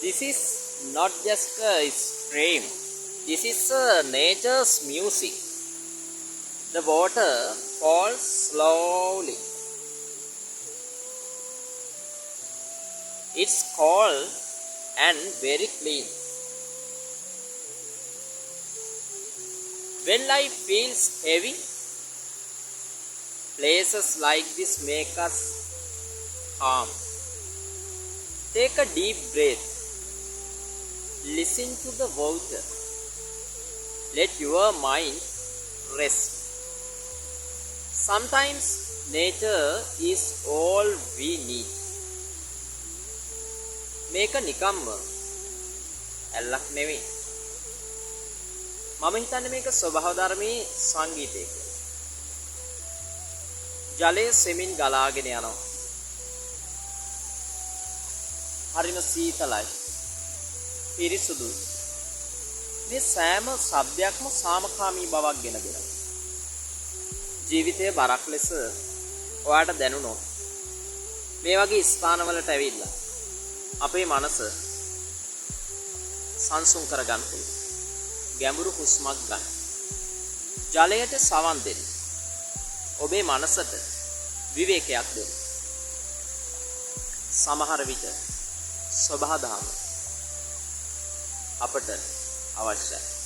This is not just a stream. This is nature's music. The water falls slowly. It's cold and very clean. When life feels heavy, places like this make us calm. Take a deep breath. Listen to the water. Let your mind rest. Sometimes nature is all we need. මේක නිකම්ම ඇල්ලක් නෙවෙයි. මම හිතන්නේ මේක ස්වභාව ධර්මයේ සංගීතය කියලා. ජලයේ සෙමින් ගලාගෙන යනවා. හරිම සීතලයි. පිරිසුදුයි. මේ සෑම ශබ්දයක්ම සාමකාමී බවක් ගෙන දෙනවා. ජීවිතයේ බරක් ලෙස ඔයාට දැනුණොත් මේ වගේ ස්ථානවලට ඇවිල්ලා අපේ මනස සංසුන් කරගන්න පුළුවන්. ගැඹුරු හුස්මක් ගන්න. ජලයට සවන් දෙන්න. ඔබේ මනසට විවේකයක් දෙන්න. සමහර විට සබහා දහම අපට අවශ්‍යයි.